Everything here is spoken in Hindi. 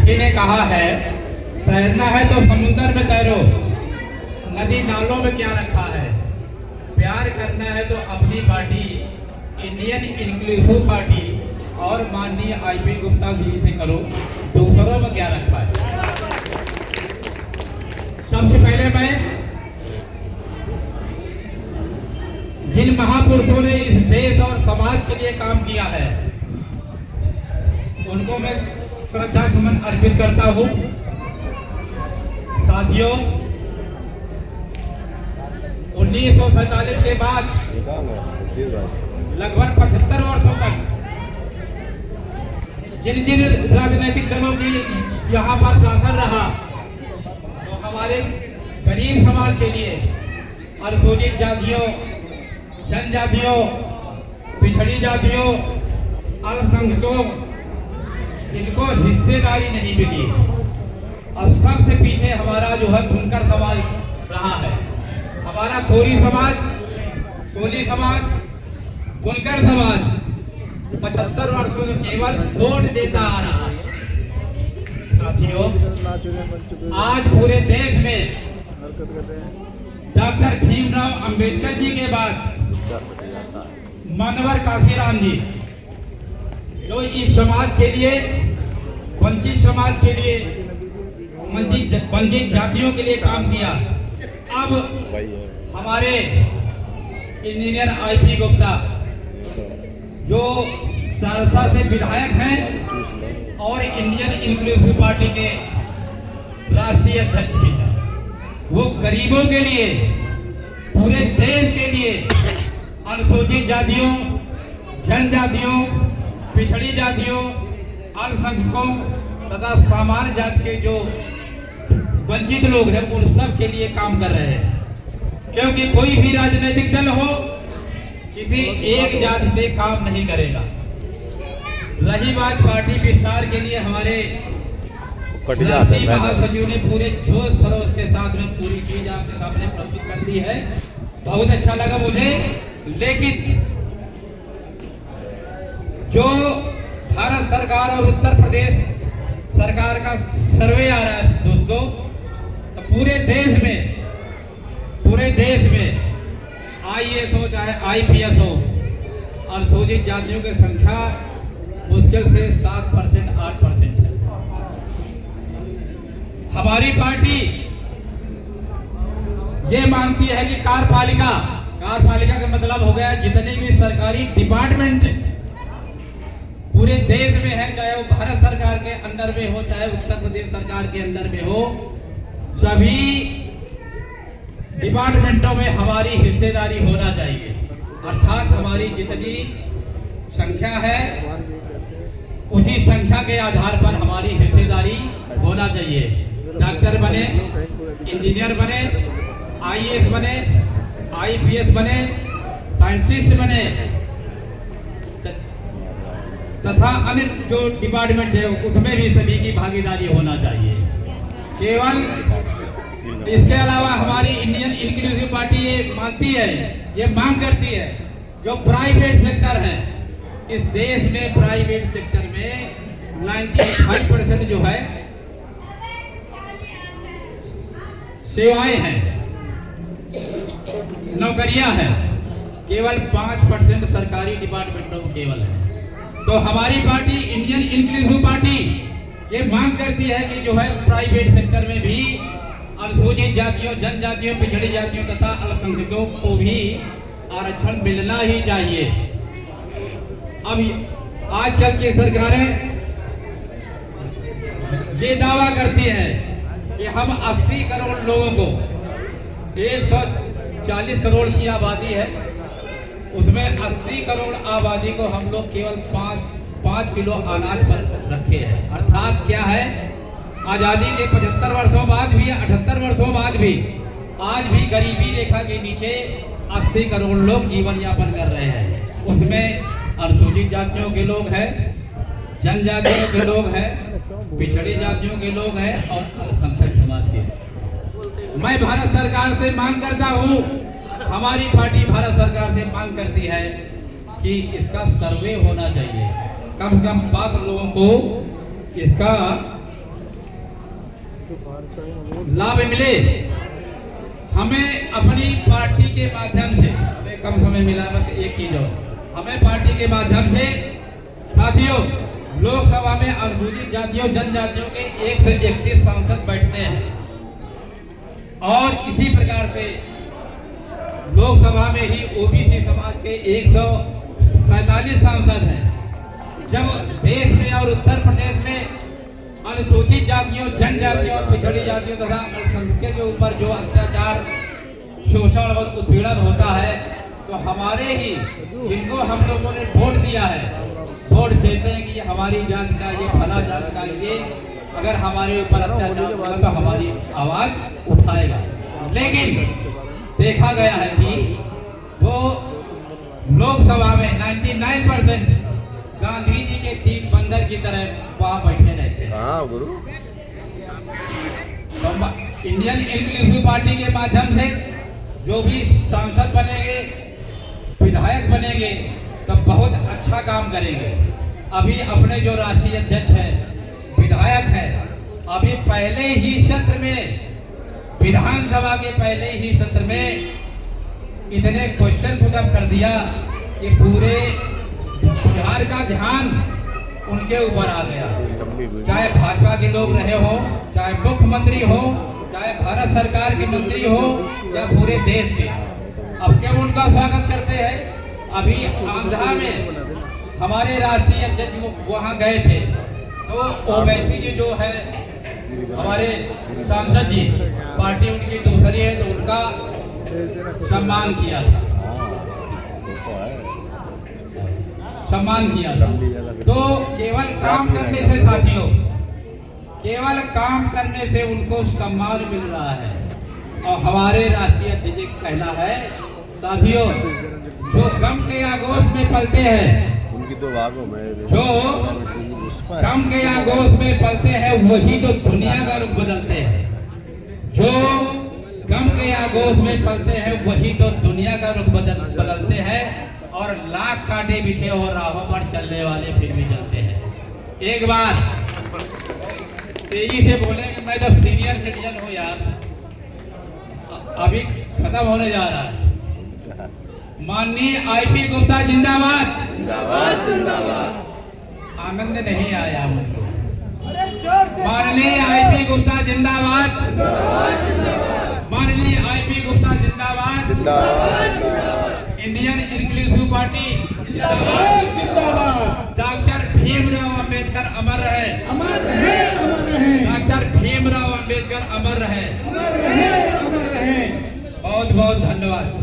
किसी ने कहा है तैरना है तो समुंदर में तैरो, नदी नालों में क्या रखा है। प्यार करना है तो अपनी पार्टी इंडियन इंक्लूसिव पार्टी और माननीय आईपी गुप्ता जी से करो, दूसरों में क्या रखा है। सबसे पहले मैं जिन महापुरुषों ने इस देश और समाज के लिए काम किया है उनको मैं श्रद्धा सुमन अर्पित करता हूं। साथियों, 1947 के बाद लगभग 75 वर्षों तक जिन जिन राजनीतिक दलों की यहाँ पर शासन रहा, तो हमारे गरीब समाज के लिए, अनुसूचित जातियों, जनजातियों, पिछड़ी जातियों, अल्पसंख्यकों, इनको हिस्सेदारी नहीं मिली। अब सबसे पीछे हमारा जो है बुनकर समाज रहा है। हमारा कोली समाज, बुनकर समाज 75 वर्षों में केवल वोट देता आ रहा है। साथियों, आज पूरे देश में डॉक्टर भीमराव अंबेडकर जी के बाद मानवर काशीराम जी, जो इस समाज के लिए, वंचित समाज के लिए, वंचित जातियों के लिए काम किया, अब हमारे इंजीनियर आईपी गुप्ता जो सहरसा से विधायक हैं और इंडियन इंक्लूसिव पार्टी के राष्ट्रीय अध्यक्ष भी हैं, वो गरीबों के लिए, पूरे देश के लिए, अनुसूचित जातियों, जनजातियों, पिछड़ी जातियों, अल्पसंख्यकों तथा सामान्य जाति के जो वंचित लोग हैं उन सब के लिए काम कर रहे हैं। क्योंकि कोई भी राजनीतिक दल हो किसी एक जाति से काम नहीं करेगा। रही बात पार्टी विस्तार के लिए, हमारे राष्ट्रीय महासचिव ने पूरे जोश खरोश के साथ में पूरी चीज आपके सामने प्रस्तुत कर दी है, बहुत अच्छा लगा मुझे। लेकिन जो भारत सरकार और उत्तर प्रदेश सरकार का सर्वे आ रहा है दोस्तों, तो पूरे देश में आईएएस हो चाहे आईपीएस हो, अनुसूचित जातियों की संख्या मुश्किल से 7% 8% है। हमारी पार्टी ये मानती है कि कार्यपालिका का मतलब हो गया जितने भी सरकारी डिपार्टमेंट पूरे देश में है, चाहे वो भारत सरकार के अंदर में हो चाहे उत्तर प्रदेश सरकार के अंदर में हो, सभी डिपार्टमेंटों में हमारी हिस्सेदारी होना चाहिए। अर्थात हमारी जितनी संख्या है उसी संख्या के आधार पर हमारी हिस्सेदारी होना चाहिए। डॉक्टर बने, इंजीनियर बने, आईएएस बने, आईपीएस बने, साइंटिस्ट बने तथा अन्य जो डिपार्टमेंट है उसमें भी सभी की भागीदारी होना चाहिए। केवल इसके अलावा हमारी इंडियन इंक्लूसिव पार्टी ये मानती है, ये मांग करती है, जो प्राइवेट सेक्टर है इस देश में, प्राइवेट सेक्टर में 95% जो है सेवाएं हैं, नौकरियां हैं, केवल 5% सरकारी डिपार्टमेंटों में केवल है। तो हमारी पार्टी इंडियन इंक्लूसिव पार्टी ये मांग करती है कि जो है प्राइवेट सेक्टर में भी अनुसूचित जातियों, जनजातियों, पिछड़ी जातियों तथा अल्पसंख्यकों को भी आरक्षण मिलना ही चाहिए। अब आजकल की सरकारें ये दावा करती हैं कि हम 80 करोड़ लोगों को, 140 करोड़ की आबादी है, उसमें 80 करोड़ आबादी को हम लोग केवल 5 किलो अनाज पर रखे हैं। अर्थात क्या है, आजादी के 75 वर्षों बाद भी, 78 वर्षों बाद भी आज भी गरीबी रेखा के नीचे 80 करोड़ लोग जीवन यापन कर रहे हैं। उसमें अनुसूचित जातियों के लोग हैं, जनजातियों के लोग हैं, पिछड़ी जातियों के लोग हैं और अल्पसंख्यक समाज के। मैं भारत सरकार से मांग करता हूं, हमारी पार्टी भारत सरकार से मांग करती है कि इसका सर्वे होना चाहिए, कम से कम 5 लोगों को इसका लाभ मिले। हमें अपनी पार्टी के माध्यम से, हमें कम समय मिला, बस एक चीज हो, हमें पार्टी के माध्यम से साथियों लोकसभा में अनुसूचित जातियों जनजातियों के 1 से 31 सांसद बैठते हैं और इसी प्रकार से लोकसभा में ही ओबीसी समाज के 147 सांसद हैं। जब देश में और उत्तर प्रदेश में अनुसूचित जातियों जनजातियों और पिछड़ी जातियों तथा अल्पसंख्यकों के ऊपर जो अत्याचार शोषण और उत्पीड़न होता है, तो हमारे ही जिनको हम लोगों ने वोट दिया है, वोट देते हैं कि हमारी जात का ये फला जात का ये अगर हमारे ऊपर अत्याचार होगा तो हमारी आवाज उठाएगा। लेकिन देखा गया है कि वो लोकसभा में 99% गांधी जी के 3 बंदर की तरह वहां बैठे रहते हैं। गुरु इंडियन इंक्लूसिव पार्टी के माध्यम से जो भी सांसद बनेंगे, विधायक बनेंगे, तो बहुत अच्छा काम करेंगे। अभी अपने जो राष्ट्रीय अध्यक्ष हैं, विधायक हैं, अभी पहले ही सत्र में, विधानसभा के पहले ही सत्र में इतने क्वेश्चन पुट अप कर दिया कि पूरे बिहार का ध्यान उनके ऊपर आ गया। चाहे भाजपा के लोग रहे हो, चाहे मुख्यमंत्री हो, चाहे भारत सरकार के मंत्री हो, या पूरे देश के, अब क्यों उनका स्वागत करते हैं। अभी आंध्रा में हमारे राष्ट्रीय अध्यक्ष वहां गए थे, तो ओवैसी जी जो है हमारे सांसद जी, पार्टी उनकी दूसरी है, तो उनका सम्मान किया था, सम्मान किया था। तो केवल काम करने से साथियों, केवल काम करने से उनको सम्मान मिल रहा है। और हमारे राष्ट्रीय अध्यक्ष का कहना है साथियों, जो गम के आगोश में पलते हैं, उनकी तो भागों में जो गम के आगोश में पलते हैं वही तो दुनिया का रुख बदलते हैं। जो गम के आगोश में पलते हैं वही तो दुनिया का रुख बदलते हैं। और लाख कांटे बिछे और राहों पर चलने वाले फिर भी चलते हैं। एक बात तेजी से बोले कि मैं जब सीनियर सिटीजन हूँ यार, अभी खत्म होने जा रहा है। माननीय आईपी गुप्ता जिंदाबाद, जिंदाबाद जिंदाबाद। आनंद नहीं आया मुझको। माननीय आईपी गुप्ता जिंदाबाद, जिंदाबाद जिंदाबाद। माननीय आईपी गुप्ता जिंदाबाद, जिंदाबाद। इंडियन इंक्लूसिव पार्टी जिंदाबाद, जिंदाबाद। डॉक्टर भीमराव अंबेडकर अमर रहे, अमर रहे, अमर रहे। डॉक्टर भीमराव अंबेडकर अमर रहे, अमर रहे, अमर रहे। बहुत बहुत धन्यवाद।